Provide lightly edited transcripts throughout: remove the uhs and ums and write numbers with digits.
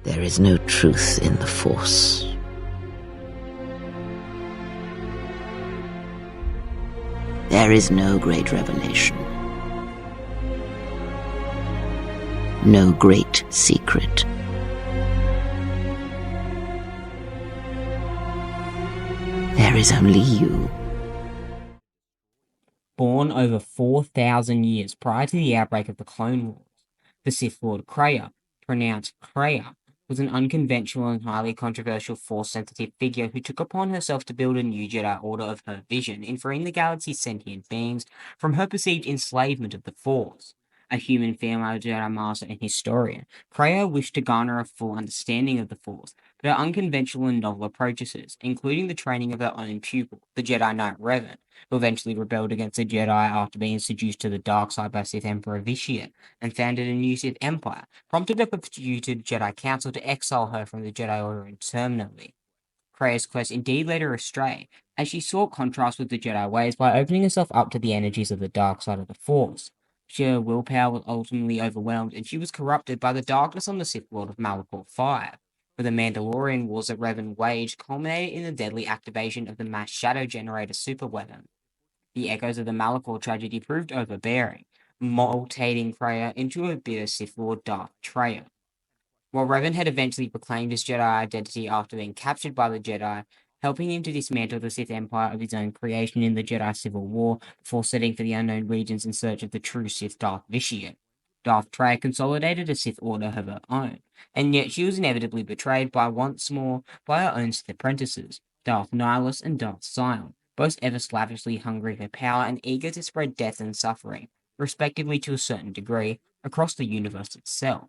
There is no truth in the Force. There is no great revelation. No great secret. There is only you. Born over 4,000 years prior to the outbreak of the Clone Wars, the Sith Lord Kreia, pronounced Kreia, was an unconventional and highly controversial Force-sensitive figure who took upon herself to build a new Jedi Order of her vision in freeing the galaxy's sentient beings from her perceived enslavement of the Force. A human female Jedi Master and historian, Kreia wished to garner a full understanding of the Force, but her unconventional and novel approaches, including the training of her own pupil, the Jedi Knight Revan, who eventually rebelled against the Jedi after being seduced to the dark side by Sith Emperor Vitiate and founded a new Sith Empire, prompted a purported Jedi Council to exile her from the Jedi Order interminably. Kreia's quest indeed led her astray, as she sought contrast with the Jedi ways by opening herself up to the energies of the dark side of the Force. Her willpower was ultimately overwhelmed, and she was corrupted by the darkness on the Sith world of Malachor V, where the Mandalorian wars that Revan waged culminated in the deadly activation of the mass shadow generator superweapon. The echoes of the Malachor tragedy proved overbearing, mutating Kreia into a bitter Sith Lord Darth Traya. While Revan had eventually proclaimed his Jedi identity after being captured by the Jedi, helping him to dismantle the Sith Empire of his own creation in the Jedi Civil War before setting for the unknown regions in search of the true Sith Darth Vitiate. Darth Traya consolidated a Sith order of her own, and yet she was inevitably betrayed once more by her own Sith apprentices, Darth Nihilus and Darth Sion, both ever slavishly hungry for power and eager to spread death and suffering, respectively to a certain degree, across the universe itself.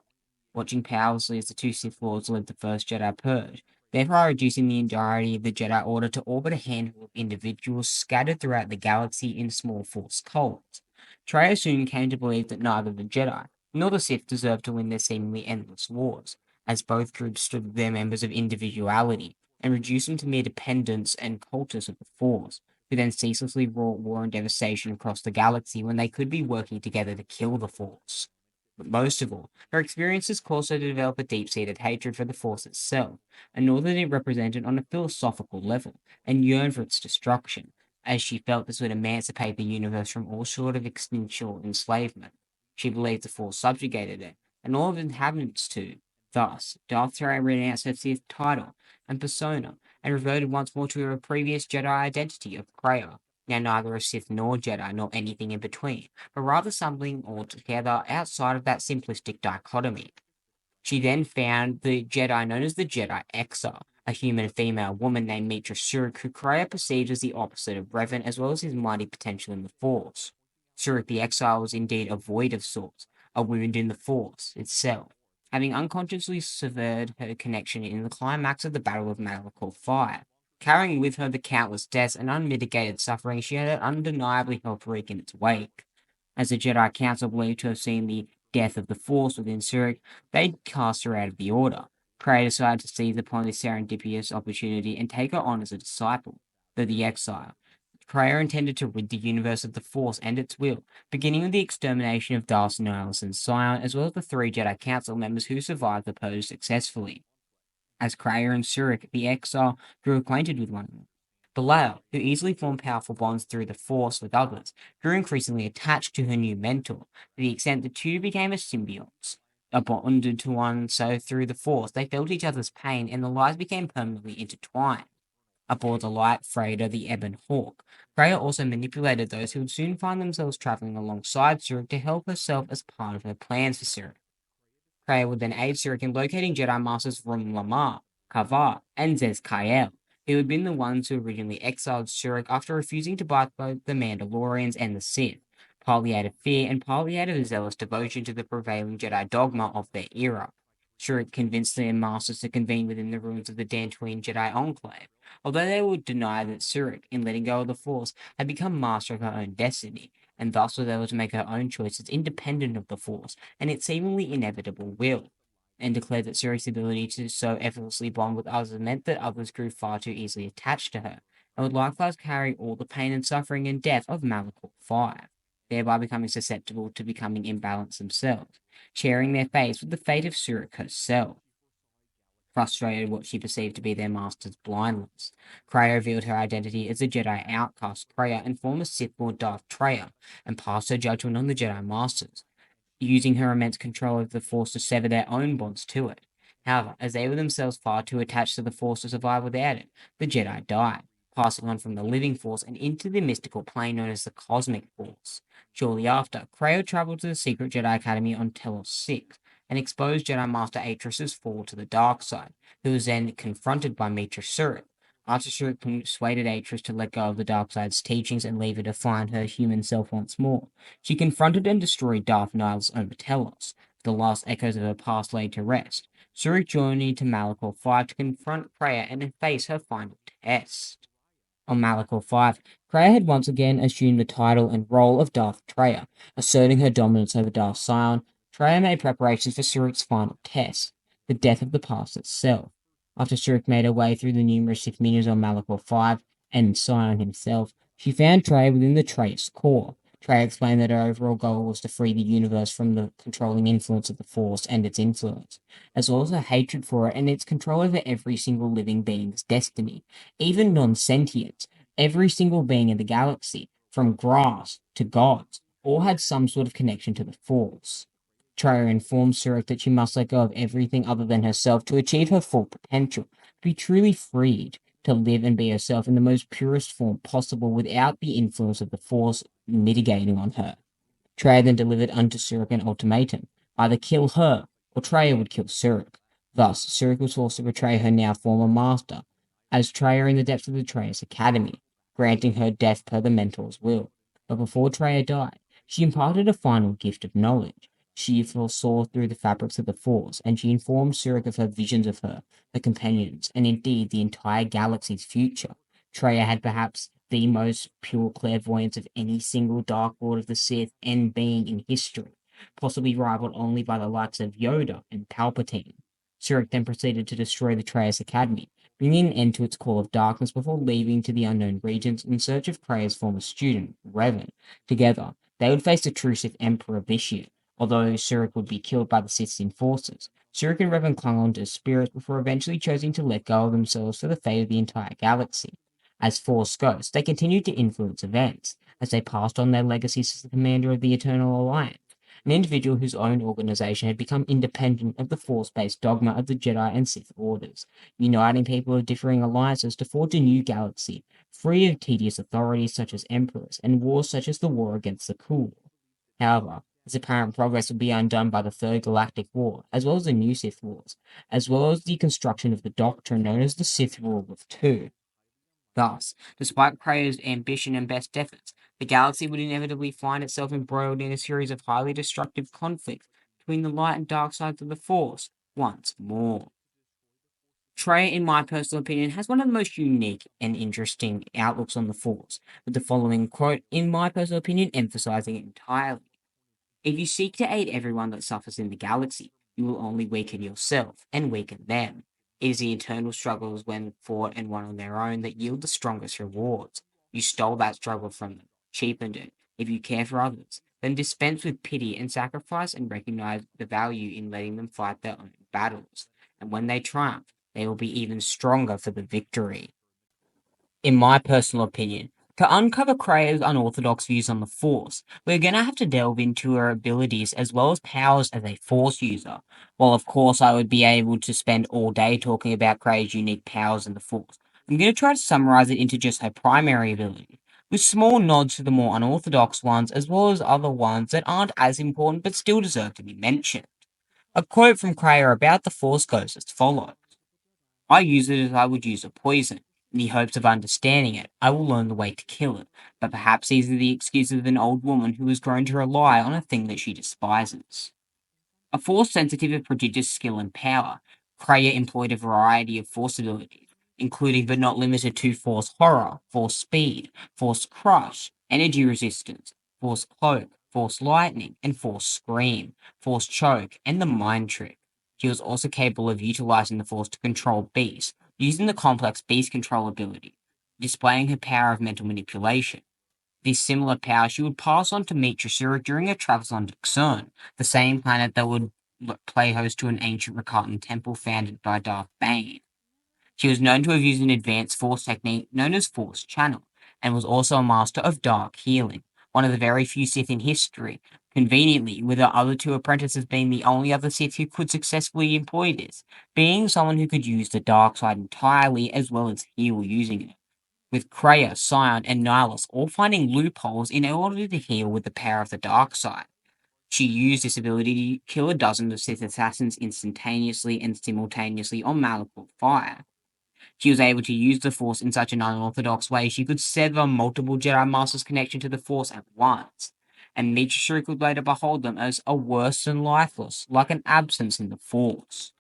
Watching powerlessly as the two Sith Lords led the first Jedi Purge, thereby reducing the entirety of the Jedi Order to all but a handful of individuals scattered throughout the galaxy in small Force cults. Traya soon came to believe that neither the Jedi nor the Sith deserved to win their seemingly endless wars, as both groups stripped their members of individuality and reduced them to mere dependents and cultists of the Force, who then ceaselessly wrought war and devastation across the galaxy when they could be working together to kill the Force. But most of all, her experiences caused her to develop a deep-seated hatred for the Force itself, and nor that it represented on a philosophical level, and yearned for its destruction, as she felt this would emancipate the universe from all sort of existential enslavement. She believed the Force subjugated it, and all of its inhabitants too. Thus, Darth Vader renounced her Sith title and persona, and reverted once more to her previous Jedi identity of Kreia, now neither a Sith nor Jedi nor anything in between, but rather something altogether outside of that simplistic dichotomy. She then found the Jedi known as the Jedi Exile, a human female woman named Mitra Surik, who Kreia perceived as the opposite of Revan as well as his mighty potential in the Force. Surik the Exile was indeed a void of sorts, a wound in the Force itself, having unconsciously severed her connection in the climax of the Battle of Malachor V, carrying with her the countless deaths and unmitigated suffering she had undeniably helped wreak in its wake. As the Jedi Council believed to have seen the death of the Force within Surik, they cast her out of the Order. Kreia decided to seize upon this serendipitous opportunity and take her on as a disciple, though the exile. Kreia intended to rid the universe of the Force and its will, beginning with the extermination of Darth Nihilus and Sion, as well as the three Jedi Council members who survived the purge successfully. As Kreia and Surik, the exile, grew acquainted with one another, Belial, who easily formed powerful bonds through the Force with others, grew increasingly attached to her new mentor, to the extent the two became as symbionts. Bonded to one so through the Force, they felt each other's pain, and the lives became permanently intertwined. Aboard the light freighter, the Ebon Hawk, Kreia also manipulated those who would soon find themselves traveling alongside Surik to help herself as part of her plans for Surik. Kreia would then aid Surik in locating Jedi Masters Rum Lamar, Kavar, and Zez Kael, who had been the ones who originally exiled Surik after refusing to fight both the Mandalorians and the Sith, partly out of fear and partly out of a zealous devotion to the prevailing Jedi dogma of their era. Surik convinced their masters to convene within the ruins of the Dantooine Jedi Enclave, although they would deny that Surik, in letting go of the Force, had become master of her own destiny, and thus was able to make her own choices independent of the Force and its seemingly inevitable will, and declared that Surik's ability to so effortlessly bond with others meant that others grew far too easily attached to her, and would likewise carry all the pain and suffering and death of Malachor V, thereby becoming susceptible to becoming imbalanced themselves, sharing their fates with the fate of Surik herself. frustrated what she perceived to be their master's blindness. Kreia revealed her identity as a Jedi outcast Kreia and former Sith Lord Darth Traya, and passed her judgment on the Jedi Masters, using her immense control over the Force to sever their own bonds to it. However, as they were themselves far too attached to the Force to survive without it, the Jedi died, passing on from the living Force and into the mystical plane known as the Cosmic Force. Shortly after, Kreia traveled to the secret Jedi Academy on Telos 6 and exposed Jedi Master Atris's fall to the dark side, who was then confronted by Mitra Surik. After Surik persuaded Atris to let go of the dark side's teachings and leave her to find her human self once more, she confronted and destroyed Darth Nihilus over Telos. The last echoes of her past laid to rest. Surik journeyed to Malachor 5 to confront Kreia and face her final test. On Malachor 5, Kreia had once again assumed the title and role of Darth Traya, asserting her dominance over Darth Sion. Traya made preparations for Surik's final test, the death of the past itself. After Surik made her way through the numerous Sith minions on Malachor 5 and Sion himself, she found Traya within the Trayus core. Traya explained that her overall goal was to free the universe from the controlling influence of the Force and its influence, as well as her hatred for it and its control over every single living being's destiny, even non-sentients. Every single being in the galaxy, from grass to gods, all had some sort of connection to the Force. Traya informed Surik that she must let go of everything other than herself to achieve her full potential, to be truly freed, to live and be herself in the most purest form possible without the influence of the Force mitigating on her. Traya then delivered unto Surik an ultimatum: either kill her, or Traya would kill Surik. Thus, Surik was forced to betray her now former master, as Traya in the depths of the Trayus Academy, granting her death per the Mentor's will. But before Traya died, she imparted a final gift of knowledge. She foresaw through the fabrics of the Force, and she informed Surik of her visions of her, her companions, and indeed the entire galaxy's future. Traya had perhaps the most pure clairvoyance of any single Dark Lord of the Sith and being in history, possibly rivaled only by the likes of Yoda and Palpatine. Surik then proceeded to destroy the Trayus Academy, bringing an end to its call of darkness before leaving to the unknown regions in search of Kreia's former student, Revan. Together, they would face the true Sith Emperor Vitiate, although Surik would be killed by the Sith's enforcers. Surik and Revan clung on to spirits before eventually choosing to let go of themselves for the fate of the entire galaxy. As Force ghosts, they continued to influence events, as they passed on their legacies as the commander of the Eternal Alliance, an individual whose own organization had become independent of the Force-based dogma of the Jedi and Sith orders, uniting people of differing alliances to forge a new galaxy, free of tedious authorities such as emperors and wars such as the war against the Cool. However, this apparent progress would be undone by the Third Galactic War, as well as the new Sith Wars, as well as the construction of the doctrine known as the Sith Rule of Two. Thus, despite Kreia's ambition and best efforts, the galaxy would inevitably find itself embroiled in a series of highly destructive conflicts between the light and dark sides of the Force once more. Kreia, in my personal opinion, has one of the most unique and interesting outlooks on the Force, with the following quote, in my personal opinion, emphasizing it entirely. If you seek to aid everyone that suffers in the galaxy, you will only weaken yourself and weaken them. It is the eternal struggles when fought and won on their own that yield the strongest rewards. You stole that struggle from them, cheapened it. If you care for others, then dispense with pity and sacrifice and recognize the value in letting them fight their own battles. And when they triumph, they will be even stronger for the victory. In my personal opinion, to uncover Kreia's unorthodox views on the Force, we're going to have to delve into her abilities as well as powers as a Force user. While of course I would be able to spend all day talking about Kreia's unique powers in the Force, I'm going to try to summarize it into just her primary ability, with small nods to the more unorthodox ones as well as other ones that aren't as important but still deserve to be mentioned. A quote from Kreia about the Force goes as follows. I use it as I would use a poison. In the hopes of understanding it, I will learn the way to kill it, but perhaps these are the excuses of an old woman who has grown to rely on a thing that she despises. A Force sensitive of prodigious skill and power, Kreia employed a variety of Force abilities, including but not limited to Force Horror, Force Speed, Force Crush, Energy Resistance, Force Cloak, Force Lightning, and Force Scream, Force Choke, and the Mind Trick. She was also capable of utilizing the Force to control beasts, using the complex beast control ability, displaying her power of mental manipulation. This similar power she would pass on to Mitra Surik during her travels on Xern, the same planet that would play host to an ancient Rakatan temple founded by Darth Bane. She was known to have used an advanced Force technique known as Force Channel, and was also a master of dark healing, one of the very few Sith in history, conveniently, with her other two apprentices being the only other Sith who could successfully employ this, being someone who could use the dark side entirely as well as heal using it. With Kreia, Scion, and Nihilus all finding loopholes in order to heal with the power of the dark side. She used this ability to kill a dozen of Sith assassins instantaneously and simultaneously on Malachor Fire. She was able to use the Force in such an unorthodox way she could sever multiple Jedi Masters' connection to the Force at once, and Mitchell could later behold them as a worse than lifeless, like an absence in the Force.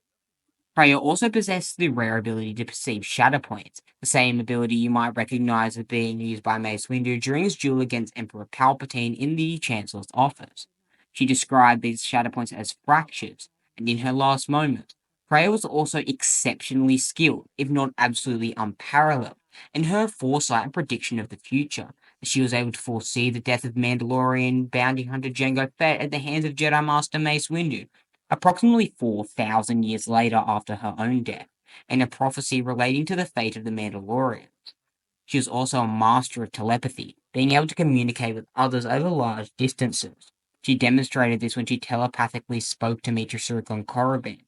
Kreia also possessed the rare ability to perceive shadow points, the same ability you might recognize as being used by Mace Windu during his duel against Emperor Palpatine in the Chancellor's office. She described these shadow points as fractures, and in her last moment, Kreia was also exceptionally skilled, if not absolutely unparalleled, in her foresight and prediction of the future, as she was able to foresee the death of Mandalorian bounty hunter Jango Fett at the hands of Jedi Master Mace Windu, approximately 4,000 years later after her own death, in a prophecy relating to the fate of the Mandalorians. She was also a master of telepathy, being able to communicate with others over large distances. She demonstrated this when she telepathically spoke to Mitra Surik on Korriban,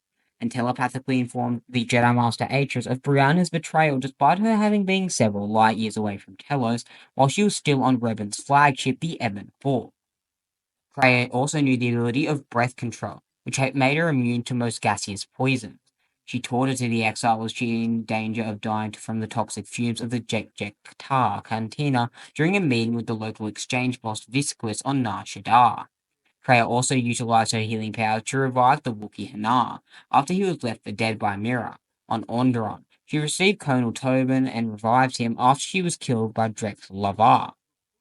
and telepathically informed the Jedi Master Atris of Brianna's betrayal despite her having been several light years away from Telos while she was still on Revan's flagship, the Ebon 4. Kreia also knew the ability of breath control, which had made her immune to most gaseous poisons. She taught it to the Exile was she in danger of dying from the toxic fumes of the Jek Cantina during a meeting with the local exchange boss Visquis on Nar Shaddaa. Kreia also utilized her healing powers to revive the Wookiee Hanar after he was left for dead by Mira. On Onderon, she received Colonel Tobin and revived him after she was killed by Drex Lavar.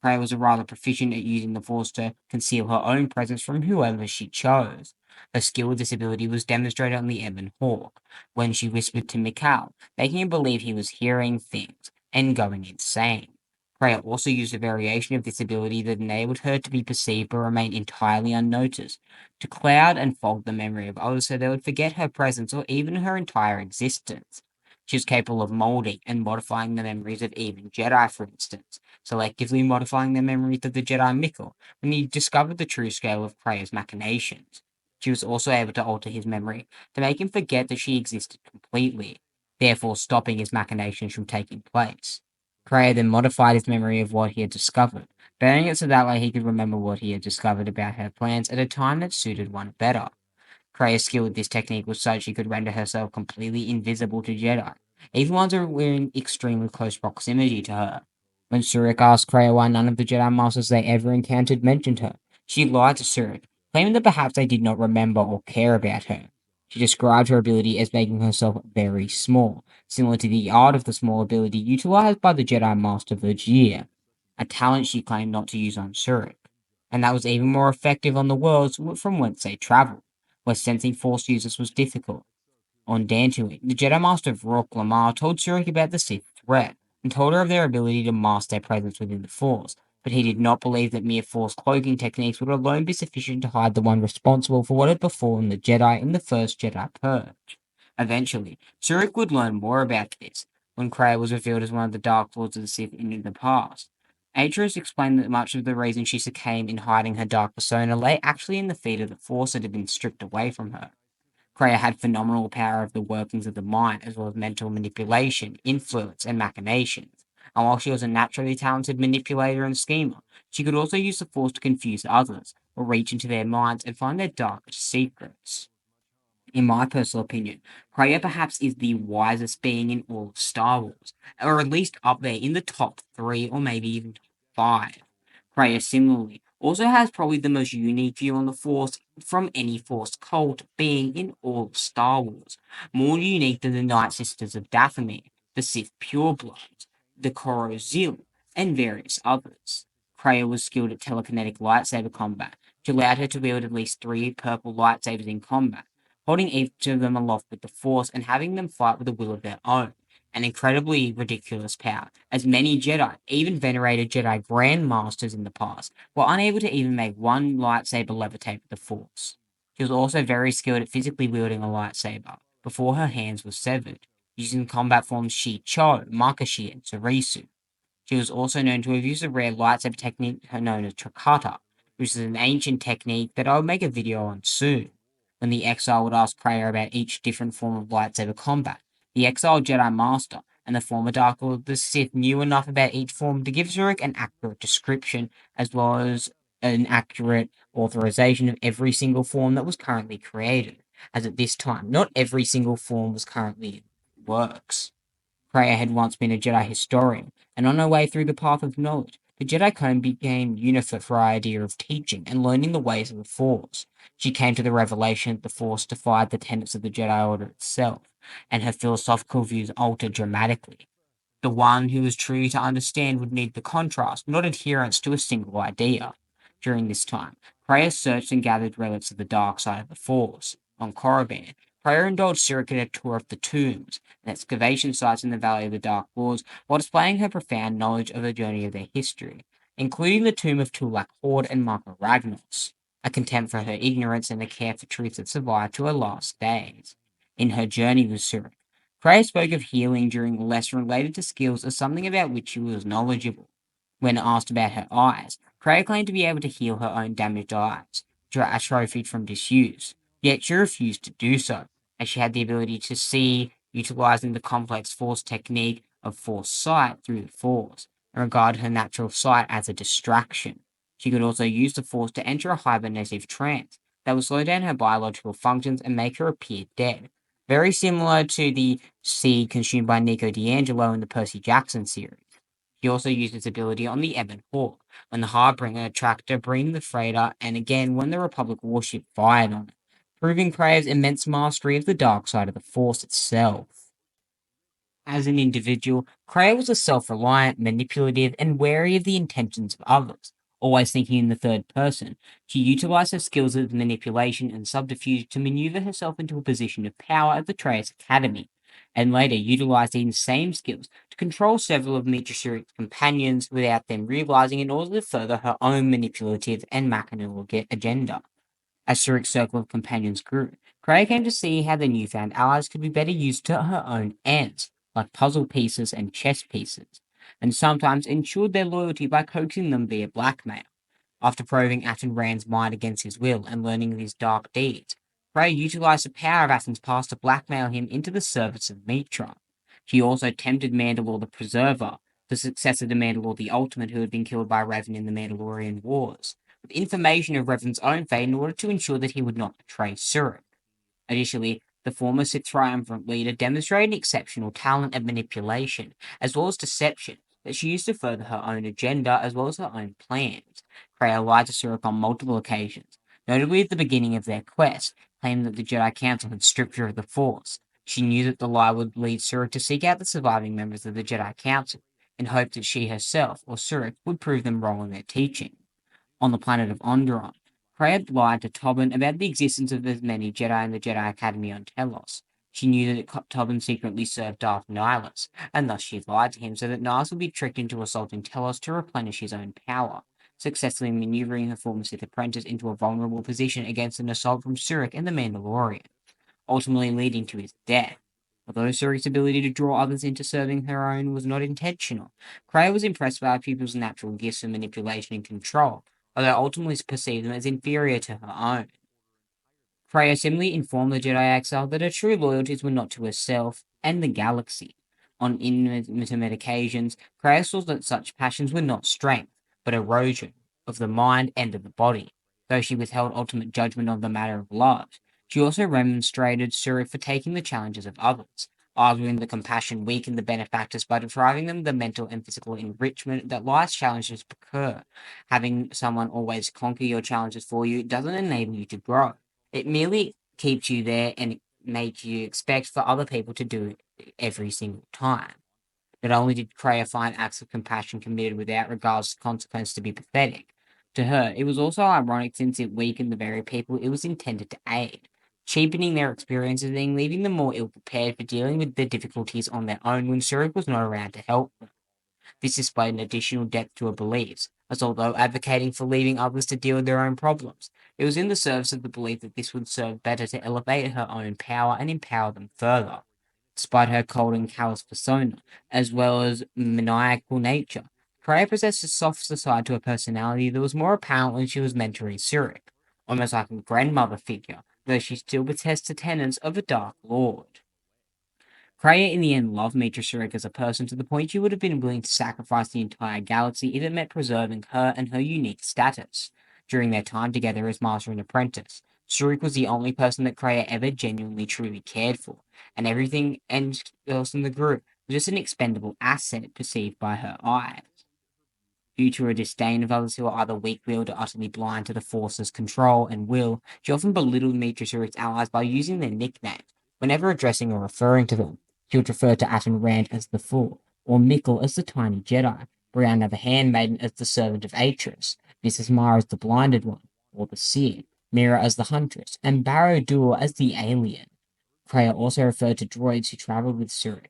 Kreia was rather proficient at using the Force to conceal her own presence from whoever she chose. Her skill with this ability was demonstrated on the Ebon Hawk, when she whispered to Mikal, making him believe he was hearing things and going insane. Kreia also used a variation of this ability that enabled her to be perceived but remain entirely unnoticed, to cloud and fog the memory of others so they would forget her presence or even her entire existence. She was capable of molding and modifying the memories of even Jedi, for instance, selectively modifying the memories of the Jedi Mikkel when he discovered the true scale of Kreia's machinations. She was also able to alter his memory to make him forget that she existed completely, therefore stopping his machinations from taking place. Kreia then modified his memory of what he had discovered, burning it so that way he could remember what he had discovered about her plans at a time that suited one better. Kreia's skill with this technique was such she could render herself completely invisible to Jedi, even ones who were in extremely close proximity to her. When Surik asked Kreia why none of the Jedi Masters they ever encountered mentioned her, she lied to Surik, claiming that perhaps they did not remember or care about her. She described her ability as making herself very small, similar to the art of the small ability utilized by the Jedi Master Vergier, a talent she claimed not to use on Surik, and that was even more effective on the worlds from whence they traveled, where sensing Force users was difficult. On Dantooine, the Jedi Master Rourke Lamar told Surik about the Sith threat, and told her of their ability to mask their presence within the Force, but he did not believe that mere Force cloaking techniques would alone be sufficient to hide the one responsible for what had befallen the Jedi in the first Jedi Purge. Eventually, Surik would learn more about this, when Kreia was revealed as one of the Dark Lords of the Sith in the past. Atros explained that much of the reason she succumbed in hiding her dark persona lay actually in the feat of the Force that had been stripped away from her. Kreia had phenomenal power of the workings of the mind, as well as mental manipulation, influence, and machinations. And while she was a naturally talented manipulator and schemer, she could also use the Force to confuse others, or reach into their minds and find their darkest secrets. In my personal opinion, Kreia perhaps is the wisest being in all of Star Wars, or at least up there in the top 3 or maybe even top 5. Kreia similarly also has probably the most unique view on the Force from any Force cult being in all of Star Wars, more unique than the Night Sisters of Dathomir, the Sith Purebloods, the Corozil, and various others. Kreia was skilled at telekinetic lightsaber combat, which allowed her to wield at least 3 purple lightsabers in combat, holding each of them aloft with the Force and having them fight with a will of their own. An incredibly ridiculous power, as many Jedi, even venerated Jedi Grand Masters in the past, were unable to even make one lightsaber levitate with the Force. She was also very skilled at physically wielding a lightsaber before her hands were severed, using combat forms Shi-Cho, Makashi, and Surisu. She was also known to have used a rare lightsaber technique known as Trakata, which is an ancient technique that I'll make a video on soon. When the Exile would ask Kreia about each different form of lightsaber combat, the Exile Jedi Master and the former Dark Lord of the Sith knew enough about each form to give Zurek an accurate description, as well as an accurate authorization of every single form that was currently created, as at this time, not every single form was currently in works. Kreia had once been a Jedi historian, and on her way through the path of knowledge, the Jedi Code became unified for her idea of teaching and learning the ways of the Force. She came to the revelation that the Force defied the tenets of the Jedi Order itself, and her philosophical views altered dramatically. The one who was truly to understand would need the contrast, not adherence to a single idea. During this time, Kreia searched and gathered relics of the dark side of the Force. On Korriban, Kreia indulged Sirik in a tour of the tombs and excavation sites in the Valley of the Dark Lords while displaying her profound knowledge of the journey of their history, including the tomb of Tulak Hord and Marco Ragnos, a contempt for her ignorance and a care for truth that survived to her last days. In her journey with Sirik, Kreia spoke of healing during a lesson related to skills as something about which she was knowledgeable. When asked about her eyes, Kreia claimed to be able to heal her own damaged eyes, atrophied from disuse, yet she refused to do so, as she had the ability to see, utilizing the complex Force technique of Force sight through the Force, and regarded her natural sight as a distraction. She could also use the Force to enter a hibernative trance that would slow down her biological functions and make her appear dead, very similar to the seed consumed by Nico D'Angelo in the Percy Jackson series. He also used his ability on the Ebon Hawk, when the Harbinger tracked her bringing the freighter, and again when the Republic warship fired on it, proving Kreia's immense mastery of the dark side of the Force itself. As an individual, Kreia was a self-reliant, manipulative, and wary of the intentions of others, always thinking in the third person. She utilized her skills of manipulation and subterfuge to maneuver herself into a position of power at the Treyas Academy, and later utilized these same skills to control several of Mitra Surik's companions without them realizing in order to further her own manipulative and machinal agenda. As Surik's circle of companions grew, Kreia came to see how the newfound allies could be better used to her own ends, like puzzle pieces and chess pieces, and sometimes ensured their loyalty by coaxing them via blackmail. After probing Aten Rand's mind against his will and learning of his dark deeds, Kreia utilized the power of Aten's past to blackmail him into the service of Mitra. She also tempted Mandalore the Preserver, the successor to Mandalore the Ultimate who had been killed by Revan in the Mandalorian Wars, with information of Revan's own fate in order to ensure that he would not betray Surik. Additionally, the former Sith Triumvirate leader demonstrated exceptional talent at manipulation, as well as deception, that she used to further her own agenda as well as her own plans. Kreia lied to Surik on multiple occasions, notably at the beginning of their quest, claiming that the Jedi Council had stripped her of the Force. She knew that the lie would lead Surik to seek out the surviving members of the Jedi Council, in hope that she herself, or Surik, would prove them wrong in their teaching. On the planet of Onderon, Kreia lied to Tobin about the existence of as many Jedi in the Jedi Academy on Telos. She knew that Tobin secretly served Darth Nihilus, and thus she lied to him so that Nihilus would be tricked into assaulting Telos to replenish his own power, successfully maneuvering her former Sith apprentice into a vulnerable position against an assault from Surik and the Mandalorian, ultimately leading to his death. Although Surik's ability to draw others into serving her own was not intentional, Kreia was impressed by her pupil's natural gifts of manipulation and control, although ultimately perceived them as inferior to her own. Kreia similarly informed the Jedi Exile that her true loyalties were not to herself and the galaxy. On intermittent occasions, Kreia saw that such passions were not strength, but erosion of the mind and of the body. Though she withheld ultimate judgment on the matter of love, she also remonstrated Surik for taking the challenges of others, arguing that compassion weakened the benefactors by depriving them of the mental and physical enrichment that life's challenges procure. Having someone always conquer your challenges for you doesn't enable you to grow. It merely keeps you there and it makes you expect for other people to do it every single time. Not only did Kreia find acts of compassion committed without regards to consequence to be pathetic, to her it was also ironic since it weakened the very people it was intended to aid, cheapening their experiences and leaving them more ill-prepared for dealing with the difficulties on their own when Surik was not around to help them. This displayed an additional depth to her beliefs, as although advocating for leaving others to deal with their own problems, it was in the service of the belief that this would serve better to elevate her own power and empower them further. Despite her cold and callous persona, as well as maniacal nature, Kreia possessed a softer side to her personality that was more apparent when she was mentoring Surik, almost like a grandmother figure, though she still possessed the tenets of a Dark Lord. Kreia in the end loved Mitra Surik as a person to the point she would have been willing to sacrifice the entire galaxy if it meant preserving her and her unique status. During their time together as master and apprentice, Surik was the only person that Kreia ever genuinely truly cared for, and everything else in the group was just an expendable asset perceived by her eyes. Due to her disdain of others who are either weak-willed or utterly blind to the Force's control and will, she often belittled Mitra Surik's allies by using their nicknames. Whenever addressing or referring to them, she would refer to Aten Rand as the Fool, or Mikkel as the Tiny Jedi, Brianna the Handmaiden as the Servant of Atris, Mrs. Mara as the Blinded One, or the Seer, Mira as the Huntress, and Barrow Dur as the Alien. Kreia also referred to droids who traveled with Surik,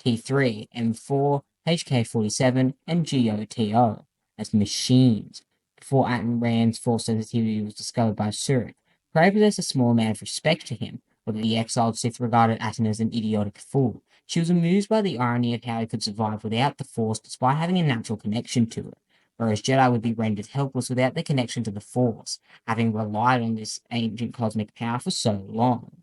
T3, M4, HK-47, and GOTO, as machines. Before Aten Rand's force sensitivity was discovered by Surik, Kreia possessed a small amount of respect to him, whether the exiled Sith regarded Aten as an idiotic fool. She was amused by the irony of how he could survive without the Force despite having a natural connection to it, whereas Jedi would be rendered helpless without their connection to the Force, having relied on this ancient cosmic power for so long.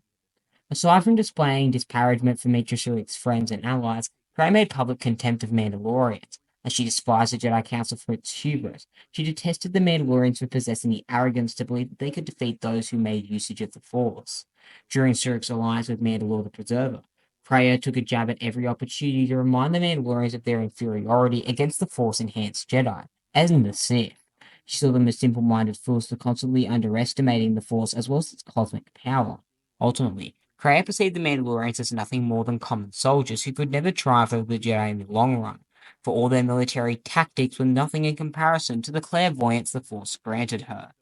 Aside from displaying disparagement for Mitra Surik's friends and allies, Kreia made public contempt of Mandalorians. As she despised the Jedi Council for its hubris, she detested the Mandalorians for possessing the arrogance to believe that they could defeat those who made usage of the Force. During Surik's alliance with Mandalore the Preserver, Kreia took a jab at every opportunity to remind the Mandalorians of their inferiority against the Force-enhanced Jedi, as in the Sith. She saw them as simple-minded fools for constantly underestimating the Force as well as its cosmic power. Ultimately, Kreia perceived the Mandalorians as nothing more than common soldiers who could never triumph over the Jedi in the long run, for all their military tactics were nothing in comparison to the clairvoyance the Force granted her.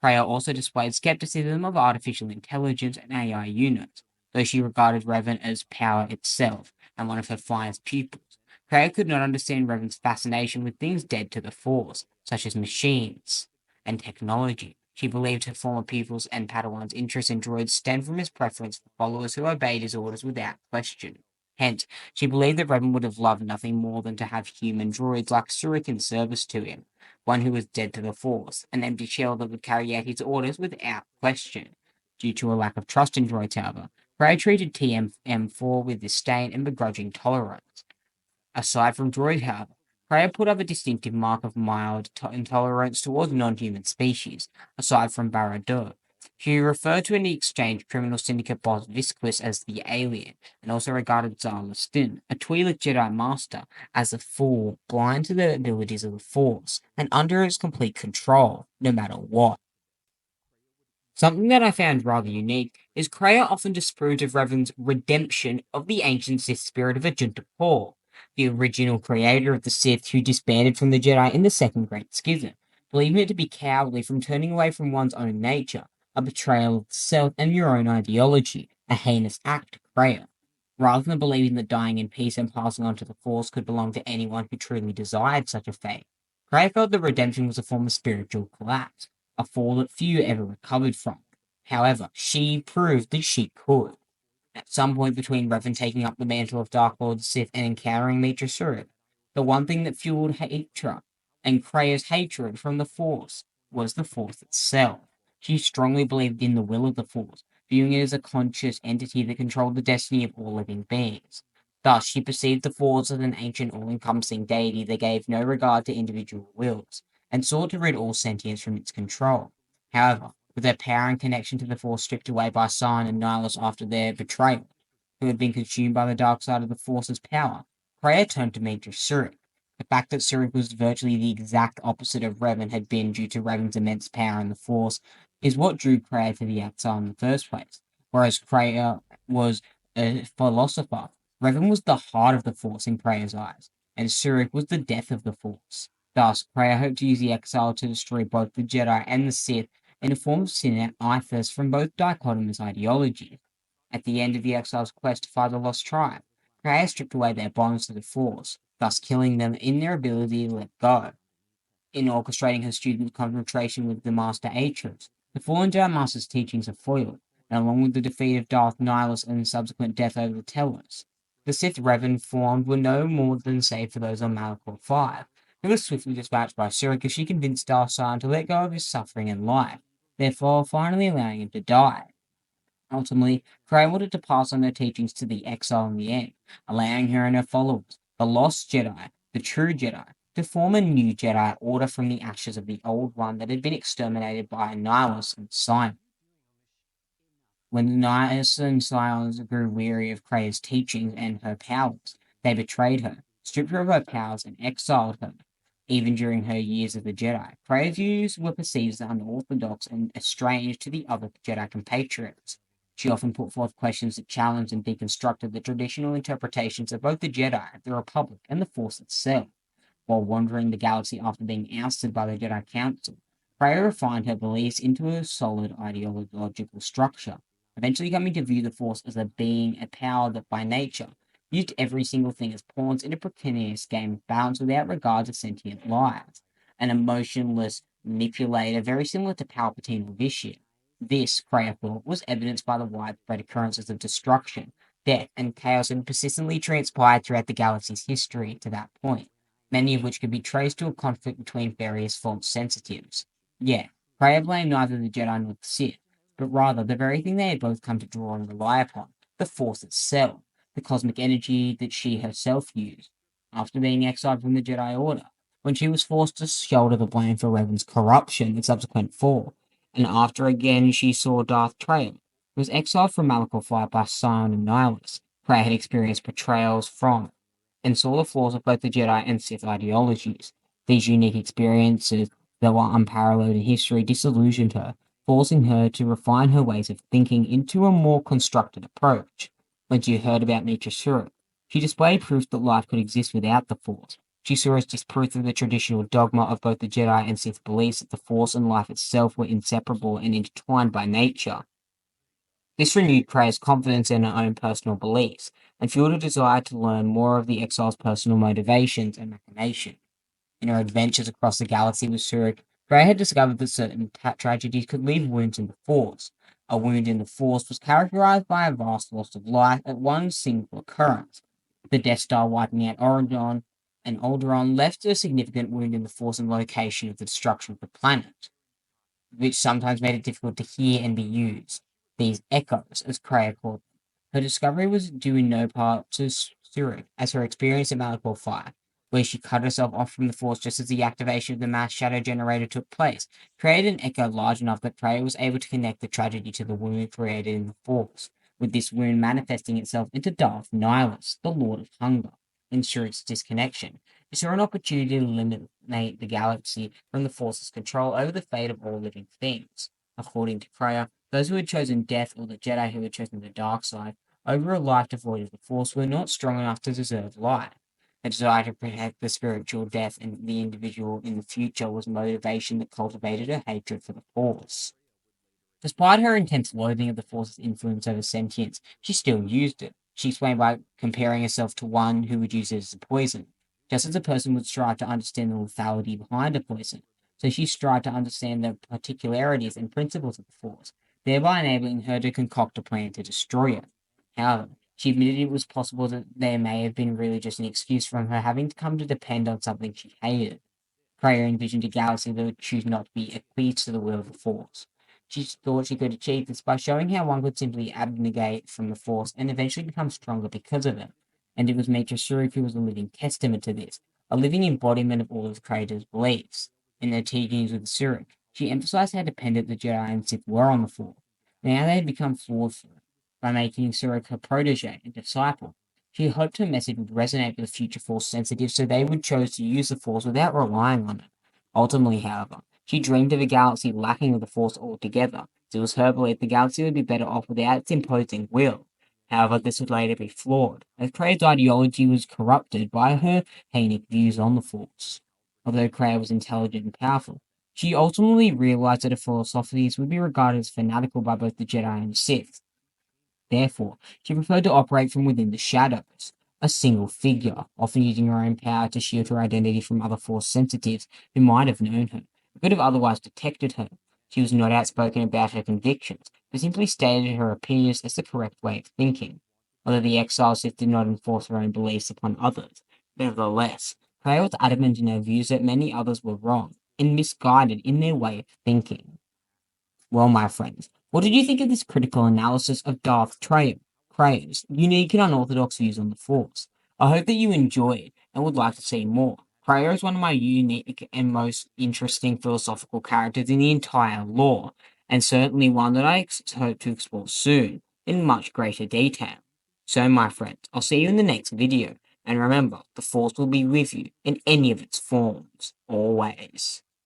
Kreia also displayed skepticism of artificial intelligence and AI units, though she regarded Revan as power itself and one of her finest pupils. Kreia could not understand Revan's fascination with things dead to the Force, such as machines and technology. She believed her former pupils and Padawan's interest in droids stemmed from his preference for followers who obeyed his orders without question. Hence, she believed that Revan would have loved nothing more than to have human droids like Surik in service to him, one who was dead to the Force, an empty shell that would carry out his orders without question. Due to a lack of trust in droids, however, Kreia treated TM4 with disdain and begrudging tolerance. Aside from droid, however, Kreia put up a distinctive mark of mild intolerance towards non-human species, aside from Barad-dûr. She referred to an exchange criminal syndicate boss Visquis as the Alien, and also regarded Zala Stin, a Twi'lek Jedi Master, as a fool, blind to the abilities of the Force, and under its complete control, no matter what. Something that I found rather unique is Kreia often disproved of Revan's redemption of the ancient Sith spirit of Ajunta Paul, the original creator of the Sith who disbanded from the Jedi in the Second Great Schism, believing it to be cowardly from turning away from one's own nature, a betrayal of the self and your own ideology, a heinous act to Kreia. Rather than believing that dying in peace and passing on to the Force could belong to anyone who truly desired such a fate, Kreia felt that redemption was a form of spiritual collapse, a fall that few ever recovered from. However, she proved that she could. At some point between Revan taking up the mantle of Dark Lord Sith and encountering Mitra Surik, the one thing that fueled hatred and Kreia's hatred from the Force was the Force itself. She strongly believed in the will of the Force, viewing it as a conscious entity that controlled the destiny of all living beings. Thus, she perceived the Force as an ancient, all-encompassing deity that gave no regard to individual wills, and sought to rid all sentience from its control. However, with their power and connection to the Force stripped away by Sion and Nihilus after their betrayal, who had been consumed by the dark side of the Force's power, Kreia turned to Mitra Surik. The fact that Surik was virtually the exact opposite of Revan had been due to Revan's immense power in the Force is what drew Kreia to the Exile in the first place. Whereas Kreia was a philosopher, Revan was the heart of the Force in Kreia's eyes, and Surik was the death of the Force. Thus, Kreia hoped to use the Exile to destroy both the Jedi and the Sith in a form of sin and ethos from both dichotomous ideologies. At the end of the Exile's quest to find the lost tribe, Kreia stripped away their bonds to the Force, thus killing them in their ability to let go. in orchestrating her students' confrontation with the Master Atrus. The fallen Jedi Master's teachings are foiled, and along with the defeat of Darth Nihilus and the subsequent death over the Telos, the Sith Revan formed were no more than safe for those on Malachor 5. He was swiftly dispatched by Surik as she convinced Darth Sion to let go of his suffering and life, therefore finally allowing him to die. Ultimately, Kreia wanted to pass on her teachings to the Exile in the end, allowing her and her followers, the Lost Jedi, the True Jedi, to form a new Jedi Order from the ashes of the old one that had been exterminated by Nihilus and Sion. When the Nihilus and Sion grew weary of Kreia's teachings and her powers, they betrayed her, stripped her of her powers, and exiled her. Even during her years as a Jedi, Kreia's views were perceived as unorthodox and estranged to the other Jedi compatriots. She often put forth questions that challenged and deconstructed the traditional interpretations of both the Jedi, the Republic, and the Force itself. While wandering the galaxy after being ousted by the Jedi Council, Kreia refined her beliefs into a solid ideological structure, eventually coming to view the Force as a being, a power that by nature used every single thing as pawns in a precarious game of balance without regard to sentient lives, an emotionless manipulator very similar to Palpatine or Vishnu. This, Kreia thought, was evidenced by the widespread occurrences of destruction, death, and chaos that had persistently transpired throughout the galaxy's history to that point, many of which could be traced to a conflict between various Force sensitives. Yet, Kreia blamed neither the Jedi nor the Sith, but rather the very thing they had both come to draw and rely upon, the Force itself, the cosmic energy that she herself used. After being exiled from the Jedi Order, when she was forced to shoulder the blame for Revan's corruption and subsequent fall, and after again she saw Darth Trail, who was exiled from Malachor 5 by Sion and Nihilus, Kreia had experienced betrayals from, and saw the flaws of both the Jedi and Sith ideologies. These unique experiences, that were unparalleled in history, disillusioned her, forcing her to refine her ways of thinking into a more constructed approach. When she heard about Nietzsche Surik, she displayed proof that life could exist without the Force. She saw as disproof of the traditional dogma of both the Jedi and Sith beliefs that the Force and life itself were inseparable and intertwined by nature. This renewed Kreia's confidence in her own personal beliefs, and fueled a desire to learn more of the exile's personal motivations and machinations. In her adventures across the galaxy with Surik, Kreia had discovered that certain tragedies could leave wounds in the Force. A wound in the Force was characterized by a vast loss of life at one single occurrence. The Death Star wiping out Oridon and Alderaan left a significant wound in the Force and location of the destruction of the planet, which sometimes made it difficult to hear and be used. These echoes, as Kreia called them. Her discovery was due in no part to Surik, as her experience at Malachor 5, where she cut herself off from the Force just as the activation of the mass shadow generator took place, created an echo large enough that Kreia was able to connect the tragedy to the wound created in the Force, with this wound manifesting itself into Darth Nihilus, the Lord of Hunger. In Surik's disconnection, she saw an opportunity to eliminate the galaxy from the Force's control over the fate of all living things. According to Kreia, those who had chosen death or the Jedi who had chosen the dark side over a life devoid of the Force were not strong enough to deserve life. A desire to protect the spiritual death and the individual in the future was motivation that cultivated her hatred for the Force. Despite her intense loathing of the Force's influence over sentience, she still used it. She explained by comparing herself to one who would use it as a poison, just as a person would strive to understand the lethality behind a poison. So she strived to understand the particularities and principles of the Force, thereby enabling her to concoct a plan to destroy it. However, she admitted it was possible that there may have been really just an excuse from her having to come to depend on something she hated. Kreia envisioned a galaxy that would choose not to be acquiesced to the will of the Force. She thought she could achieve this by showing how one could simply abnegate from the Force and eventually become stronger because of it. And it was Maître Surik who was a living testament to this, a living embodiment of all of Kreia's beliefs. In their teachings with Surik, she emphasized how dependent the Jedi and Sith were on the Force. Now they had become flawed for it. By making Surik her protege and disciple, she hoped her message would resonate with the future Force sensitives so they would choose to use the Force without relying on it. Ultimately, however, she dreamed of a galaxy lacking of the Force altogether. It was her belief the galaxy would be better off without its imposing will. However, this would later be flawed, as Kreia's ideology was corrupted by her Hainic views on the Force. Although Kreia was intelligent and powerful, she ultimately realized that her philosophies would be regarded as fanatical by both the Jedi and the Sith. Therefore, she preferred to operate from within the shadows. a single figure, often using her own power to shield her identity from other Force sensitives who might have known her, who could have otherwise detected her. She was not outspoken about her convictions, but simply stated her opinions as the correct way of thinking. Although the Exile Sith did not enforce her own beliefs upon others, nevertheless, Kreia was adamant in her views that many others were wrong and misguided in their way of thinking. Well, my friends, what did you think of this critical analysis of Darth Kreia's unique and unorthodox views on the Force? I hope that you enjoyed and would like to see more. Kreia is one of my unique and most interesting philosophical characters in the entire lore, and certainly one that I hope to explore soon in much greater detail. So, my friends, I'll see you in the next video, and remember, the Force will be with you in any of its forms, always.